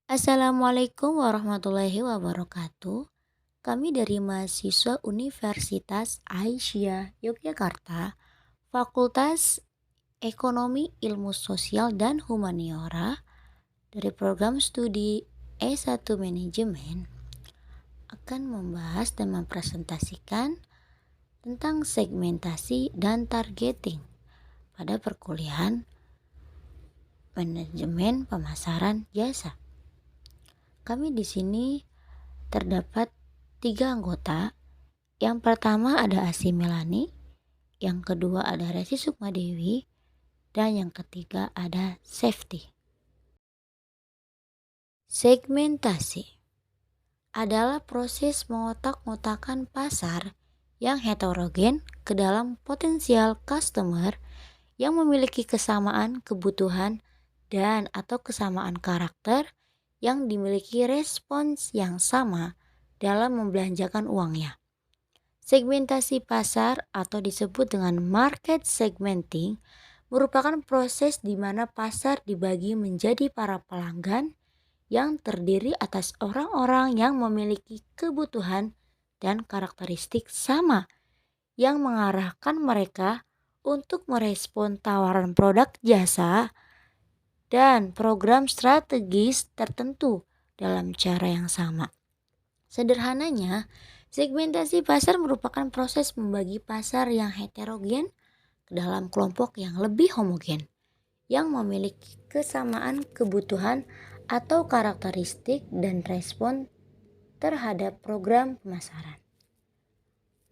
Assalamualaikum warahmatullahi wabarakatuh. Kami dari mahasiswa Universitas Aisyah Yogyakarta, Fakultas Ekonomi Ilmu Sosial dan Humaniora dari program studi S1 Manajemen akan membahas dan mempresentasikan tentang segmentasi dan targeting pada perkuliahan manajemen pemasaran jasa. Kami di sini terdapat 3 anggota. Yang pertama ada Asi Melani, yang kedua ada Resi Sukmadewi, dan yang ketiga ada Safety. Segmentasi adalah proses mengotak-ngotakan pasar yang heterogen ke dalam potensial customer yang memiliki kesamaan kebutuhan dan atau kesamaan karakter yang dimiliki respons yang sama dalam membelanjakan uangnya. Segmentasi pasar atau disebut dengan market segmenting merupakan proses di mana pasar dibagi menjadi para pelanggan yang terdiri atas orang-orang yang memiliki kebutuhan dan karakteristik sama yang mengarahkan mereka untuk merespon tawaran produk jasa dan program strategis tertentu dalam cara yang sama. Sederhananya, segmentasi pasar merupakan proses membagi pasar yang heterogen ke dalam kelompok yang lebih homogen, yang memiliki kesamaan kebutuhan atau karakteristik dan respon terhadap program pemasaran.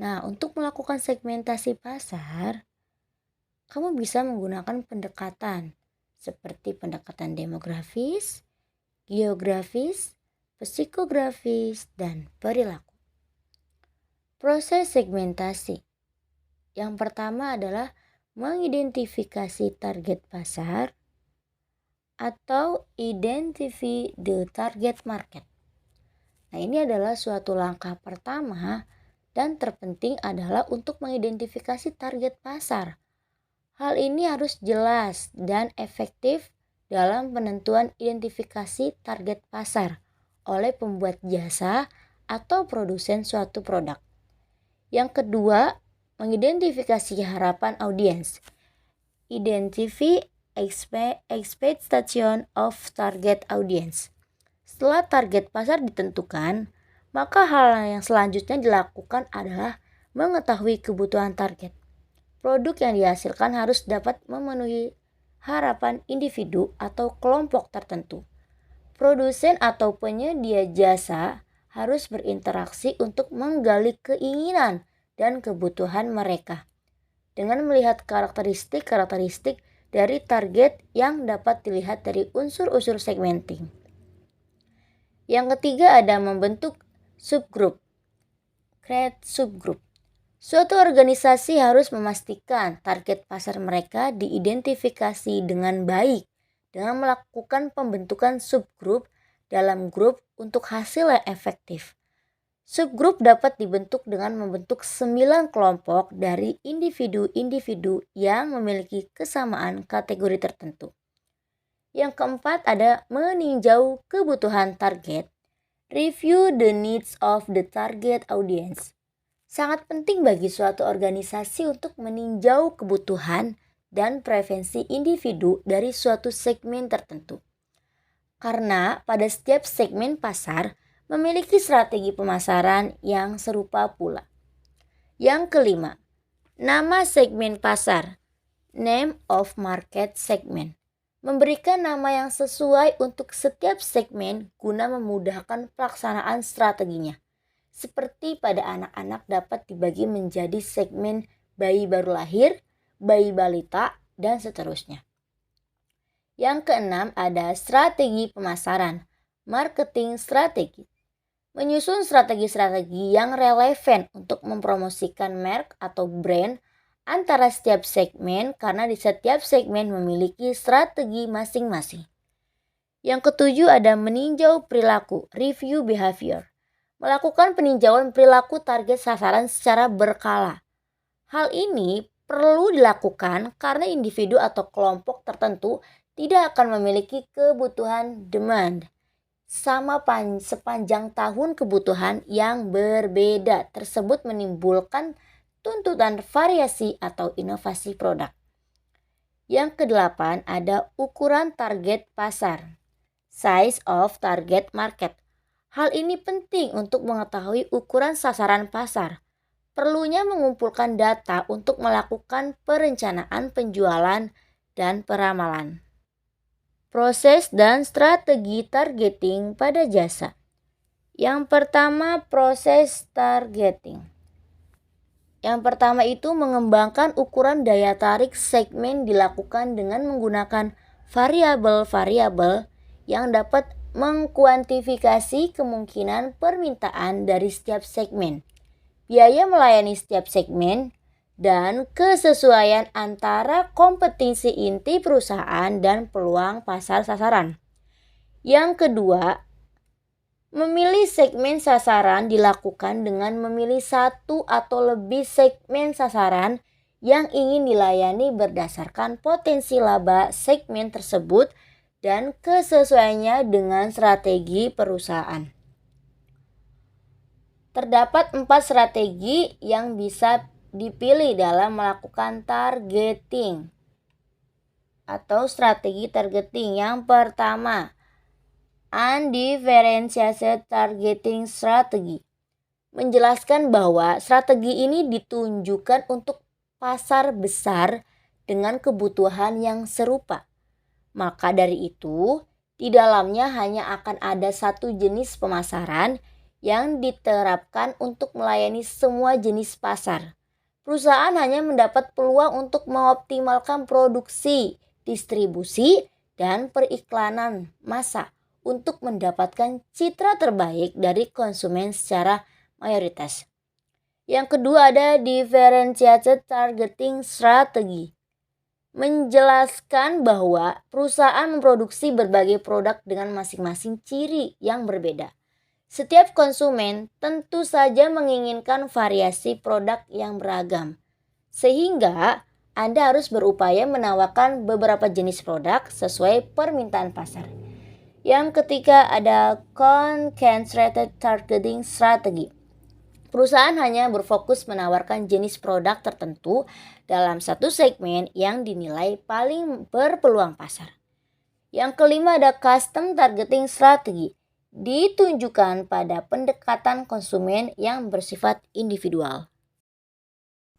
Nah, untuk melakukan segmentasi pasar, kamu bisa menggunakan pendekatan seperti pendekatan demografis, geografis, psikografis, dan perilaku. Proses segmentasi. Yang pertama adalah mengidentifikasi target pasar atau identify the target market. Nah, ini adalah suatu langkah pertama dan terpenting adalah untuk mengidentifikasi target pasar. Hal ini harus jelas dan efektif dalam penentuan identifikasi target pasar oleh pembuat jasa atau produsen suatu produk. Yang kedua, mengidentifikasi harapan audiens. Identify expectation of target audience. Setelah target pasar ditentukan, maka hal yang selanjutnya dilakukan adalah mengetahui kebutuhan target. Produk yang dihasilkan harus dapat memenuhi harapan individu atau kelompok tertentu. Produsen atau penyedia jasa harus berinteraksi untuk menggali keinginan dan kebutuhan mereka dengan melihat karakteristik dari target yang dapat dilihat dari unsur-unsur segmenting. Yang ketiga ada membentuk subgroup. Create subgroup. Suatu organisasi harus memastikan target pasar mereka diidentifikasi dengan baik dengan melakukan pembentukan subgroup dalam grup untuk hasil yang efektif. Subgrup dapat dibentuk dengan membentuk 9 kelompok dari individu-individu yang memiliki kesamaan kategori tertentu. Yang keempat ada meninjau kebutuhan target. Review the needs of the target audience. Sangat penting bagi suatu organisasi untuk meninjau kebutuhan dan preferensi individu dari suatu segmen tertentu. Karena pada setiap segmen pasar memiliki strategi pemasaran yang serupa pula. Yang kelima, nama segmen pasar. Name of market segment. Memberikan nama yang sesuai untuk setiap segmen guna memudahkan pelaksanaan strateginya. Seperti pada anak-anak dapat dibagi menjadi segmen bayi baru lahir, bayi balita, dan seterusnya. Yang keenam ada strategi pemasaran, marketing strategi. Menyusun strategi-strategi yang relevan untuk mempromosikan merek atau brand antara setiap segmen karena di setiap segmen memiliki strategi masing-masing. Yang ketujuh ada meninjau perilaku, review behavior. Melakukan peninjauan perilaku target sasaran secara berkala. Hal ini perlu dilakukan karena individu atau kelompok tertentu tidak akan memiliki kebutuhan demand sepanjang tahun kebutuhan yang berbeda tersebut menimbulkan tuntutan variasi atau inovasi produk. Yang kedelapan ada ukuran target pasar, size of target market. Hal ini penting untuk mengetahui ukuran sasaran pasar. Perlunya mengumpulkan data untuk melakukan perencanaan penjualan dan peramalan. Proses dan strategi targeting pada jasa. Yang pertama, proses targeting. Yang pertama itu mengembangkan ukuran daya tarik segmen dilakukan dengan menggunakan variabel-variabel yang dapat mengkuantifikasi kemungkinan permintaan dari setiap segmen, biaya melayani setiap segmen, dan kesesuaian antara kompetisi inti perusahaan dan peluang pasar sasaran. Yang kedua, memilih segmen sasaran dilakukan dengan memilih satu atau lebih segmen sasaran yang ingin dilayani berdasarkan potensi laba segmen tersebut dan kesesuaiannya dengan strategi perusahaan. Terdapat 4 strategi yang bisa dipilih dalam melakukan targeting atau strategi targeting. Yang pertama, undifferentiated targeting strategy. Menjelaskan bahwa strategi ini ditunjukkan untuk pasar besar dengan kebutuhan yang serupa. Maka dari itu, di dalamnya hanya akan ada satu jenis pemasaran yang diterapkan untuk melayani semua jenis pasar. Perusahaan hanya mendapat peluang untuk mengoptimalkan produksi, distribusi, dan periklanan massa untuk mendapatkan citra terbaik dari konsumen secara mayoritas. Yang kedua ada differentiated targeting strategy. Menjelaskan bahwa perusahaan memproduksi berbagai produk dengan masing-masing ciri yang berbeda. Setiap konsumen tentu saja menginginkan variasi produk yang beragam, sehingga Anda harus berupaya menawarkan beberapa jenis produk sesuai permintaan pasar. Yang ketiga ada concentrated targeting strategy. Perusahaan hanya berfokus menawarkan jenis produk tertentu dalam satu segmen yang dinilai paling berpeluang pasar. Yang kelima ada custom targeting strategy. Ditunjukkan pada pendekatan konsumen yang bersifat individual.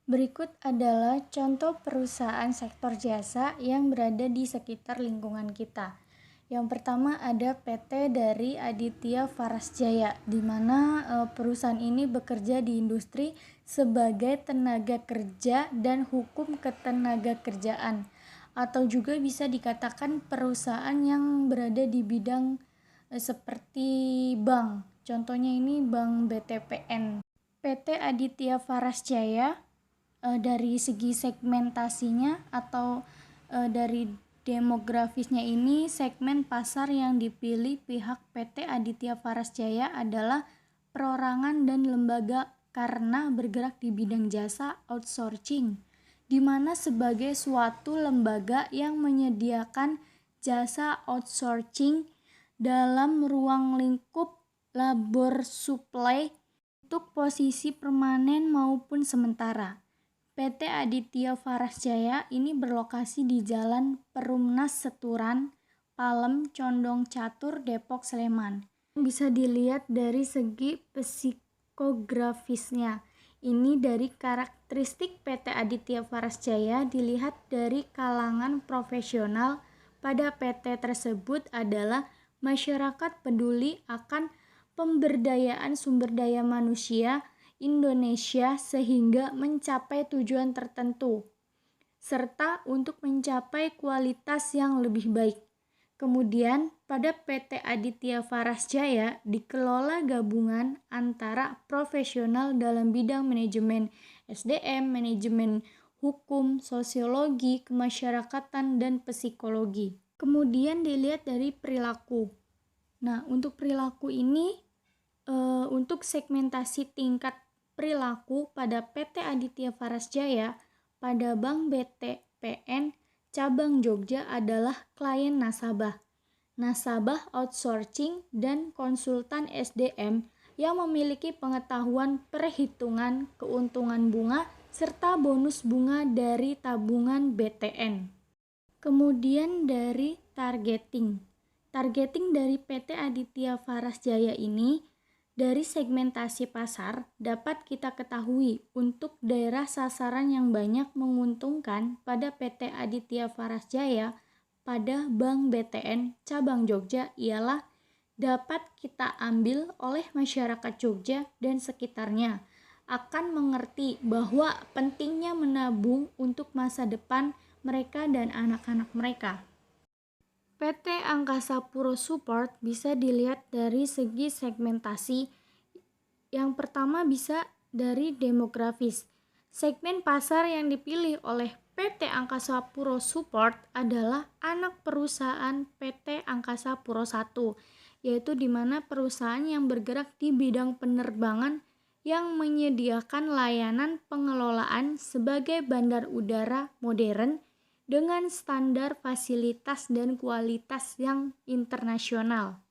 Berikut adalah contoh perusahaan sektor jasa yang berada di sekitar lingkungan kita. Yang pertama ada PT dari Aditya Faras Jaya, di mana perusahaan ini bekerja di industri sebagai tenaga kerja dan hukum ketenagakerjaan, atau juga bisa dikatakan perusahaan yang berada di bidang seperti bank. Contohnya ini Bank BTPN. PT Aditya Faras Jaya dari segi segmentasinya atau dari demografisnya ini, segmen pasar yang dipilih pihak PT Aditya Faras Jaya adalah perorangan dan lembaga karena bergerak di bidang jasa outsourcing, di mana sebagai suatu lembaga yang menyediakan jasa outsourcing dalam ruang lingkup labor supply untuk posisi permanen maupun sementara. PT Aditya Faras Jaya ini berlokasi di Jalan Perumnas Seturan, Palem, Condong Catur, Depok, Sleman. Bisa dilihat dari segi psikografisnya. Ini dari karakteristik PT Aditya Faras Jaya dilihat dari kalangan profesional pada PT tersebut adalah masyarakat peduli akan pemberdayaan sumber daya manusia Indonesia sehingga mencapai tujuan tertentu, serta untuk mencapai kualitas yang lebih baik. Kemudian pada PT Aditya Faras Jaya dikelola gabungan antara profesional dalam bidang manajemen SDM, manajemen hukum, sosiologi, kemasyarakatan, dan psikologi. Kemudian dilihat dari perilaku. Nah, untuk perilaku ini, untuk segmentasi tingkat perilaku pada PT Aditya Faras Jaya pada Bank BTPN cabang Jogja adalah klien nasabah. nasabah outsourcing, dan konsultan SDM yang memiliki pengetahuan perhitungan keuntungan bunga serta bonus bunga dari tabungan BTN. Kemudian dari targeting. Targeting dari PT Aditya Faras Jaya ini dari segmentasi pasar dapat kita ketahui untuk daerah sasaran yang banyak menguntungkan pada PT Aditya Faras Jaya pada Bank BTN cabang Jogja ialah dapat kita ambil oleh masyarakat Jogja dan sekitarnya akan mengerti bahwa pentingnya menabung untuk masa depan mereka dan anak-anak mereka. PT Angkasa Puro Support bisa dilihat dari segi segmentasi. Yang pertama bisa dari demografis. Segmen pasar yang dipilih oleh PT Angkasa Puro Support adalah anak perusahaan PT Angkasa Puro I, yaitu di mana perusahaan yang bergerak di bidang penerbangan yang menyediakan layanan pengelolaan sebagai bandar udara modern dengan standar fasilitas dan kualitas yang internasional,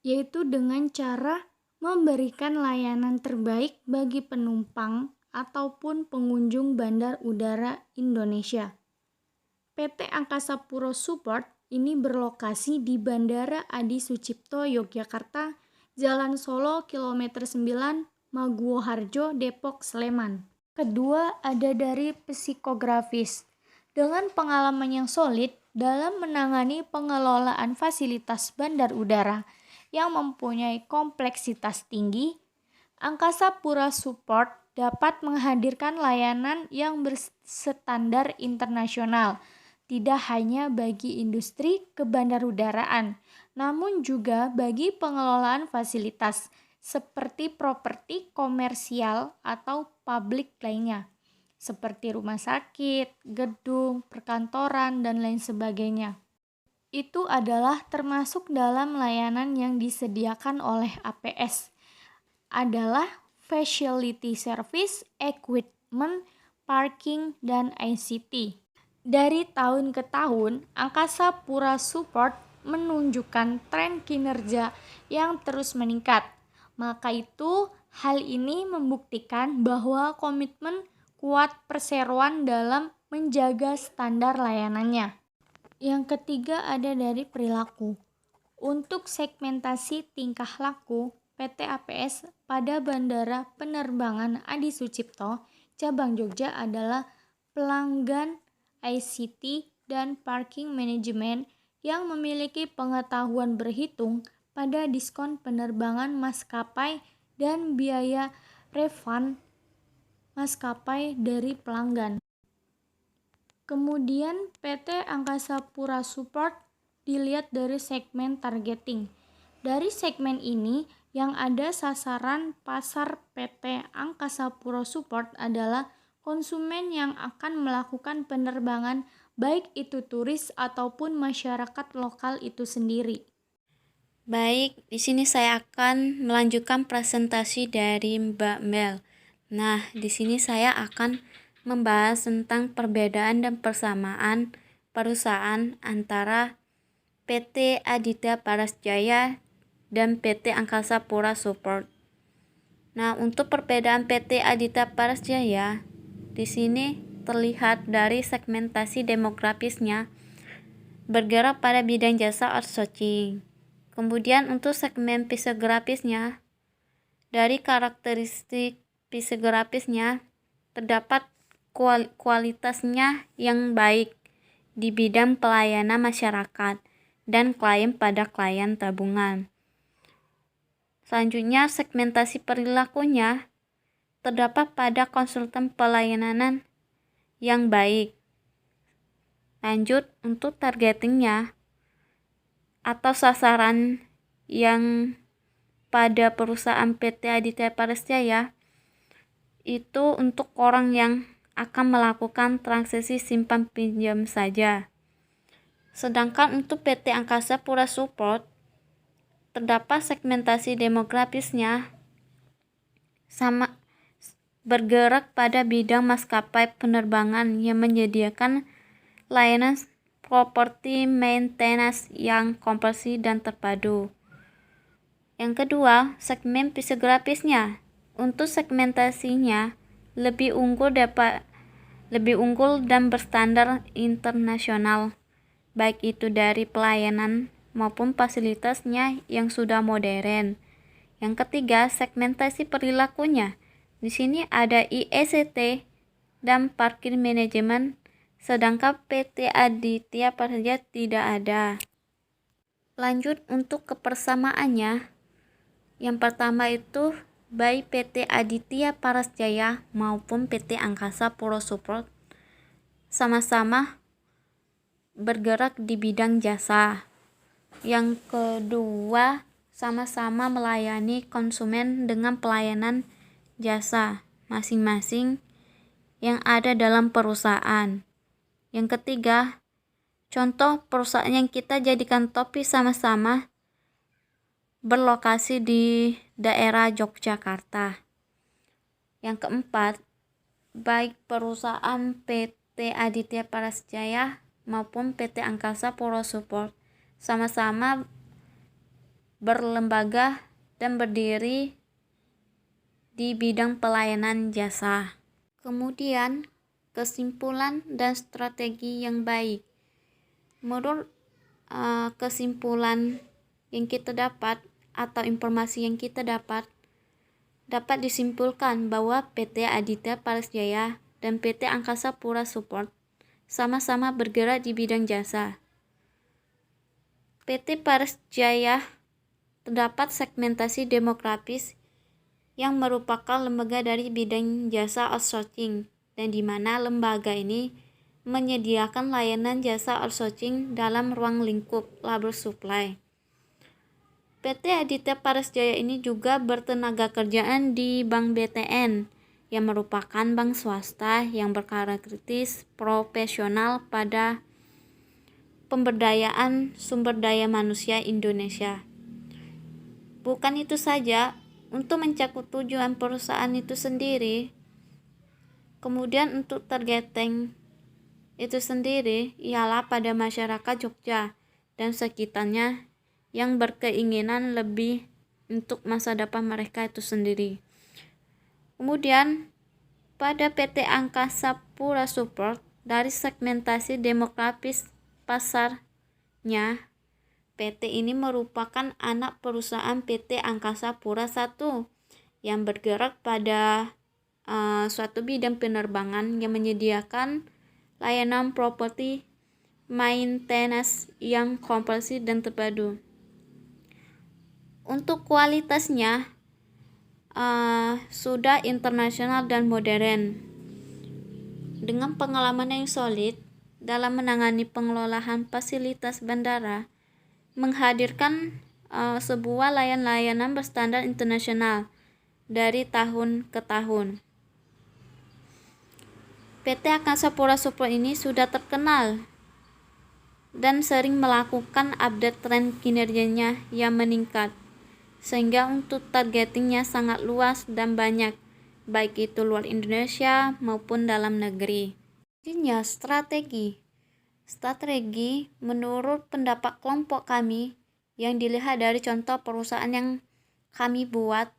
yaitu dengan cara memberikan layanan terbaik bagi penumpang ataupun pengunjung bandar udara Indonesia. PT Angkasa Puro Support ini berlokasi di Bandara Adi Sucipto, Yogyakarta, Jalan Solo, kilometer 9, Maguwo Harjo, Depok, Sleman. Kedua ada dari psikografis. Dengan pengalaman yang solid dalam menangani pengelolaan fasilitas bandar udara yang mempunyai kompleksitas tinggi, Angkasa Pura Support dapat menghadirkan layanan yang berstandar internasional, tidak hanya bagi industri kebandarudaraan, namun juga bagi pengelolaan fasilitas seperti properti komersial atau publik lainnya, seperti rumah sakit, gedung, perkantoran, dan lain sebagainya. Itu adalah termasuk dalam layanan yang disediakan oleh APS, adalah Facility Service, Equipment, Parking, dan ICT. Dari tahun ke tahun, Angkasa Pura Support menunjukkan tren kinerja yang terus meningkat. Maka itu, hal ini membuktikan bahwa komitmen kuat perseroan dalam menjaga standar layanannya. Yang ketiga ada dari perilaku. Untuk segmentasi tingkah laku, PT APS pada Bandara Penerbangan Adi Sucipto, cabang Jogja adalah pelanggan ICT dan parking manajemen yang memiliki pengetahuan berhitung pada diskon penerbangan maskapai dan biaya refund maskapai dari pelanggan. Kemudian PT Angkasa Pura Support dilihat dari segmen targeting. Dari segmen ini yang ada sasaran pasar PT Angkasa Pura Support adalah konsumen yang akan melakukan penerbangan baik itu turis ataupun masyarakat lokal itu sendiri. Baik, di sini saya akan melanjutkan presentasi dari Mbak Mel. Nah, di sini saya akan membahas tentang perbedaan dan persamaan perusahaan antara PT Aditya Faras Jaya dan PT Angkasa Pura Support. Nah, untuk perbedaan PT Aditya Faras Jaya, di sini terlihat dari segmentasi demografisnya bergerak pada bidang jasa outsourcing. Kemudian untuk segmen psikografisnya, dari karakteristik psikografisnya terdapat kualitasnya yang baik di bidang pelayanan masyarakat dan klien pada klien tabungan. Selanjutnya, segmentasi perilakunya terdapat pada konsultan pelayanan yang baik. Lanjut, untuk targetingnya atau sasaran yang pada perusahaan PT Aditya Faras Jaya itu untuk orang yang akan melakukan transaksi simpan pinjam saja. Sedangkan untuk PT Angkasa Pura Support terdapat segmentasi demografisnya sama bergerak pada bidang maskapai penerbangan yang menyediakan layanan property maintenance yang komprehensif dan terpadu. Yang kedua, segmen psikografisnya. Untuk segmentasinya lebih unggul dan berstandar internasional, baik itu dari pelayanan maupun fasilitasnya yang sudah modern. Yang ketiga, segmentasi perilakunya. Di sini ada IECT dan parkir manajemen, sedangkan PT Aditya Prasetya tidak ada. Lanjut untuk kebersamaannya. Yang pertama itu baik PT Aditya Prasetya maupun PT Angkasa Pura Support sama-sama bergerak di bidang jasa. Yang kedua, sama-sama melayani konsumen dengan pelayanan jasa masing-masing yang ada dalam perusahaan. Yang ketiga, contoh perusahaan yang kita jadikan topik sama-sama berlokasi di daerah Yogyakarta. Yang keempat, baik perusahaan PT Aditya Prasetya maupun PT Angkasa Pura Support sama-sama berlembaga dan berdiri di bidang pelayanan jasa. Kemudian, kesimpulan dan strategi yang baik. Menurut kesimpulan yang kita dapat atau informasi yang kita dapat disimpulkan bahwa PT Aditya Prasetya dan PT Angkasa Pura Support sama-sama bergerak di bidang jasa. PT Prasetya terdapat segmentasi demografis yang merupakan lembaga dari bidang jasa outsourcing, dan di mana lembaga ini menyediakan layanan jasa outsourcing dalam ruang lingkup labor supply. PT Aditya Prasetya ini juga bertenaga kerjaan di Bank BTN, yang merupakan bank swasta yang berkarakteristik profesional pada pemberdayaan sumber daya manusia Indonesia. Bukan itu saja, untuk mencakup tujuan perusahaan itu sendiri, kemudian untuk targeting itu sendiri ialah pada masyarakat Jogja dan sekitarnya yang berkeinginan lebih untuk masa depan mereka itu sendiri. Kemudian pada PT Angkasa Pura Support, dari segmentasi demografis pasarnya, PT ini merupakan anak perusahaan PT Angkasa Pura I yang bergerak pada suatu bidang penerbangan yang menyediakan layanan properti maintenance yang komprehensif dan terpadu. Untuk kualitasnya sudah internasional dan modern, dengan pengalaman yang solid dalam menangani pengelolaan fasilitas bandara, menghadirkan sebuah layanan berstandar internasional dari tahun ke tahun. PT Angkasa Pura Support ini sudah terkenal dan sering melakukan update tren kinerjanya yang meningkat, sehingga untuk targetingnya sangat luas dan banyak, baik itu luar Indonesia maupun dalam negeri. Selanjutnya, strategi menurut pendapat kelompok kami yang dilihat dari contoh perusahaan yang kami buat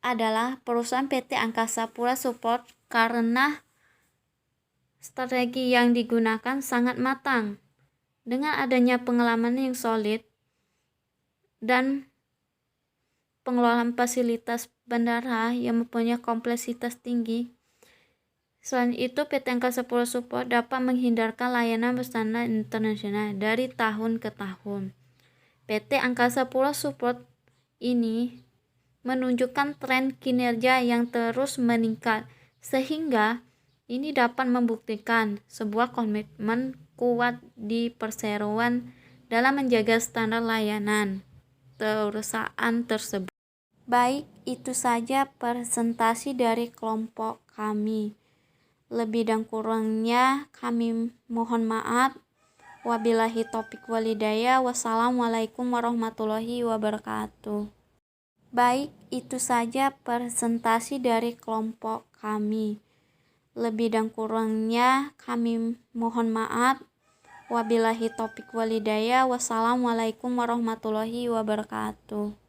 adalah perusahaan PT Angkasa Pura Support, karena strategi yang digunakan sangat matang dengan adanya pengalaman yang solid dan pengelolaan fasilitas bandara yang mempunyai kompleksitas tinggi. Selain itu, PT Angkasa Pura Support dapat menghindarkan layanan berstandar internasional dari tahun ke tahun. PT Angkasa Pura Support ini menunjukkan tren kinerja yang terus meningkat, sehingga ini dapat membuktikan sebuah komitmen kuat di perseroan dalam menjaga standar layanan perusahaan tersebut. Baik, itu saja presentasi dari kelompok kami. Lebih dan kurangnya kami mohon maaf. Wabillahi taufiq walhidayah. Wassalamualaikum warahmatullahi wabarakatuh. Baik, itu saja presentasi dari kelompok kami. Lebih dan kurangnya kami mohon maaf. Wabillahi taufiq walhidayah. Wassalamualaikum warahmatullahi wabarakatuh.